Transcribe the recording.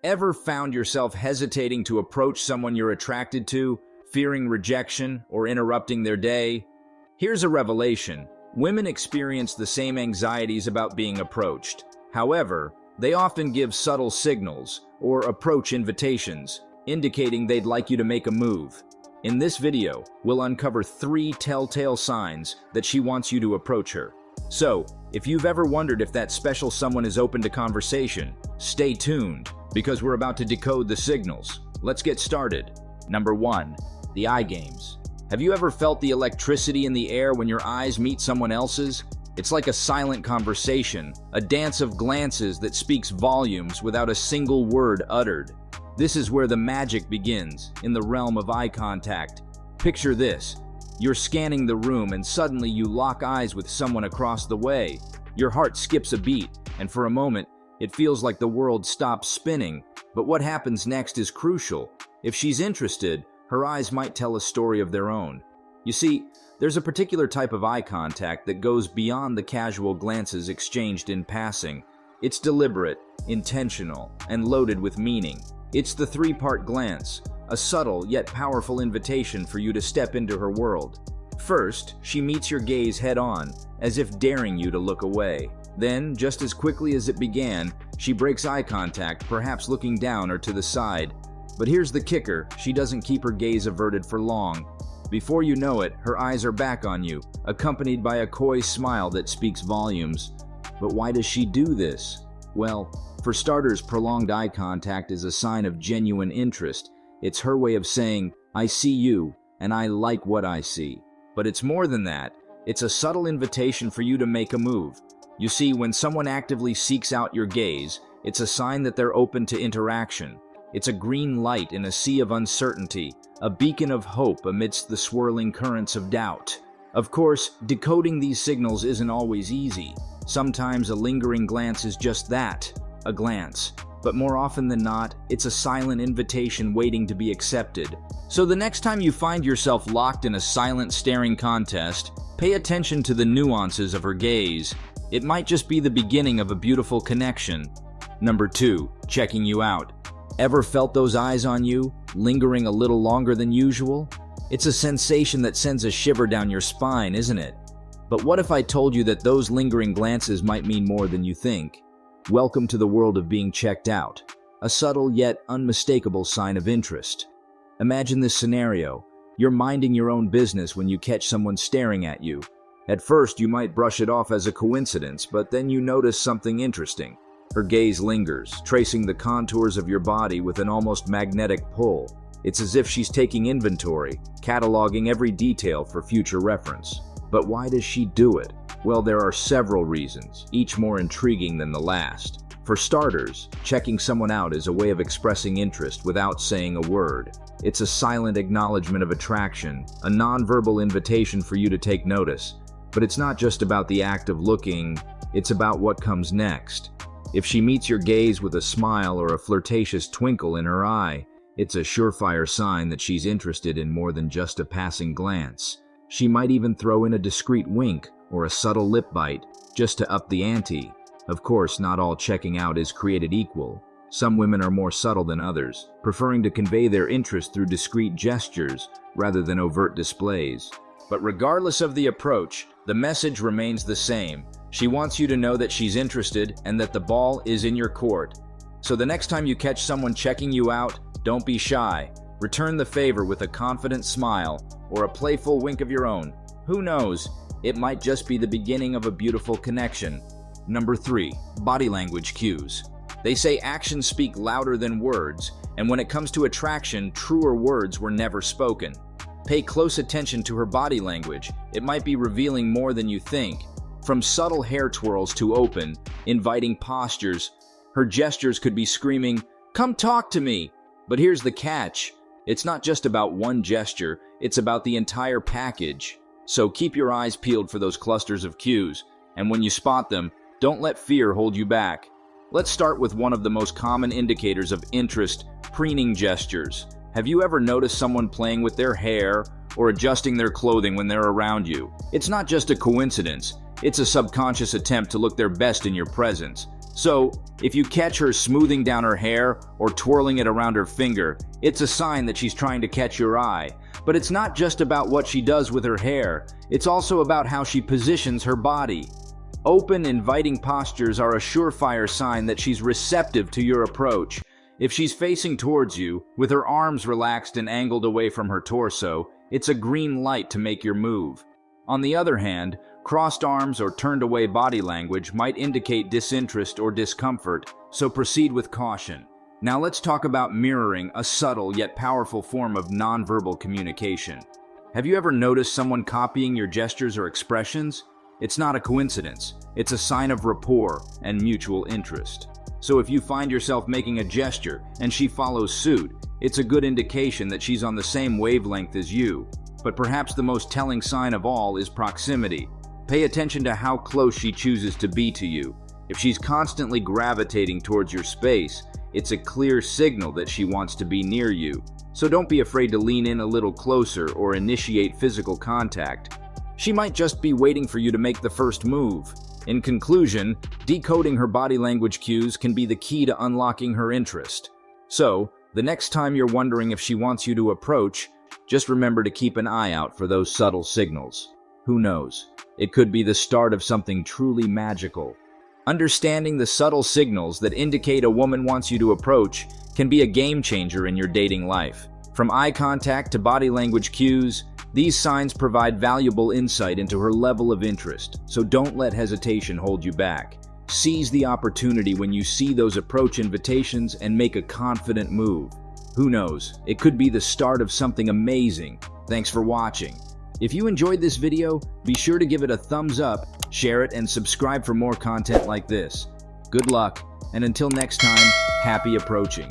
Ever found yourself hesitating to approach someone you're attracted to, fearing rejection or interrupting their day? Here's a revelation. Women experience the same anxieties about being approached. However, they often give subtle signals or approach invitations, indicating they'd like you to make a move. In this video, we'll uncover 3 telltale signs that she wants you to approach her. So, if you've ever wondered if that special someone is open to conversation, stay tuned, because we're about to decode the signals. Let's get started. Number 1. The eye games. Have you ever felt the electricity in the air when your eyes meet someone else's? It's like a silent conversation, a dance of glances that speaks volumes without a single word uttered. This is where the magic begins, in the realm of eye contact. Picture this. You're scanning the room and suddenly you lock eyes with someone across the way. Your heart skips a beat, and for a moment, it feels like the world stops spinning. But what happens next is crucial. If she's interested, her eyes might tell a story of their own. You see, there's a particular type of eye contact that goes beyond the casual glances exchanged in passing. It's deliberate, intentional, and loaded with meaning. It's the 3-part glance, a subtle yet powerful invitation for you to step into her world. First, she meets your gaze head-on, as if daring you to look away. Then, just as quickly as it began, she breaks eye contact, perhaps looking down or to the side. But here's the kicker, she doesn't keep her gaze averted for long. Before you know it, her eyes are back on you, accompanied by a coy smile that speaks volumes. But why does she do this? Well, for starters, prolonged eye contact is a sign of genuine interest. It's her way of saying, I see you, and I like what I see. But it's more than that. It's a subtle invitation for you to make a move. You see, when someone actively seeks out your gaze, it's a sign that they're open to interaction. It's a green light in a sea of uncertainty, a beacon of hope amidst the swirling currents of doubt. Of course, decoding these signals isn't always easy. Sometimes a lingering glance is just that, a glance. But more often than not, it's a silent invitation waiting to be accepted. So the next time you find yourself locked in a silent staring contest, pay attention to the nuances of her gaze. It might just be the beginning of a beautiful connection. Number 2. Checking you out. Ever felt those eyes on you, lingering a little longer than usual? It's a sensation that sends a shiver down your spine, isn't it? But what if I told you that those lingering glances might mean more than you think? Welcome to the world of being checked out, a subtle yet unmistakable sign of interest. Imagine this scenario. You're minding your own business when you catch someone staring at you. At first, you might brush it off as a coincidence, but then you notice something interesting. Her gaze lingers, tracing the contours of your body with an almost magnetic pull. It's as if she's taking inventory, cataloging every detail for future reference. But why does she do it? Well, there are several reasons, each more intriguing than the last. For starters, checking someone out is a way of expressing interest without saying a word. It's a silent acknowledgement of attraction, a nonverbal invitation for you to take notice. But it's not just about the act of looking, it's about what comes next. If she meets your gaze with a smile or a flirtatious twinkle in her eye, it's a surefire sign that she's interested in more than just a passing glance. She might even throw in a discreet wink or a subtle lip bite, just to up the ante. Of course, not all checking out is created equal. Some women are more subtle than others, preferring to convey their interest through discreet gestures rather than overt displays. But regardless of the approach, the message remains the same. She wants you to know that she's interested and that the ball is in your court. So the next time you catch someone checking you out, don't be shy. Return the favor with a confident smile or a playful wink of your own. Who knows? It might just be the beginning of a beautiful connection. Number 3. Body language cues. They say actions speak louder than words, and when it comes to attraction, truer words were never spoken. Pay close attention to her body language. It might be revealing more than you think. From subtle hair twirls to open, inviting postures, her gestures could be screaming, "Come talk to me!" But here's the catch. It's not just about one gesture, it's about the entire package. So keep your eyes peeled for those clusters of cues, and when you spot them, don't let fear hold you back. Let's start with one of the most common indicators of interest, preening gestures. Have you ever noticed someone playing with their hair or adjusting their clothing when they're around you? It's not just a coincidence, it's a subconscious attempt to look their best in your presence. So, if you catch her smoothing down her hair or twirling it around her finger, it's a sign that she's trying to catch your eye. But it's not just about what she does with her hair, it's also about how she positions her body. Open, inviting postures are a surefire sign that she's receptive to your approach. If she's facing towards you, with her arms relaxed and angled away from her torso, it's a green light to make your move. On the other hand, crossed arms or turned away body language might indicate disinterest or discomfort, so proceed with caution. Now let's talk about mirroring, a subtle yet powerful form of nonverbal communication. Have you ever noticed someone copying your gestures or expressions? It's not a coincidence. It's a sign of rapport and mutual interest. So if you find yourself making a gesture and she follows suit, it's a good indication that she's on the same wavelength as you. But perhaps the most telling sign of all is proximity. Pay attention to how close she chooses to be to you. If she's constantly gravitating towards your space, it's a clear signal that she wants to be near you. So don't be afraid to lean in a little closer or initiate physical contact. She might just be waiting for you to make the first move. In conclusion, decoding her body language cues can be the key to unlocking her interest. So, the next time you're wondering if she wants you to approach, just remember to keep an eye out for those subtle signals. Who knows? It could be the start of something truly magical. Understanding the subtle signals that indicate a woman wants you to approach can be a game changer in your dating life. From eye contact to body language cues, these signs provide valuable insight into her level of interest, so don't let hesitation hold you back. Seize the opportunity when you see those approach invitations and make a confident move. Who knows? It could be the start of something amazing. Thanks for watching. If you enjoyed this video, be sure to give it a thumbs up, share it, and subscribe for more content like this. Good luck, and until next time, happy approaching.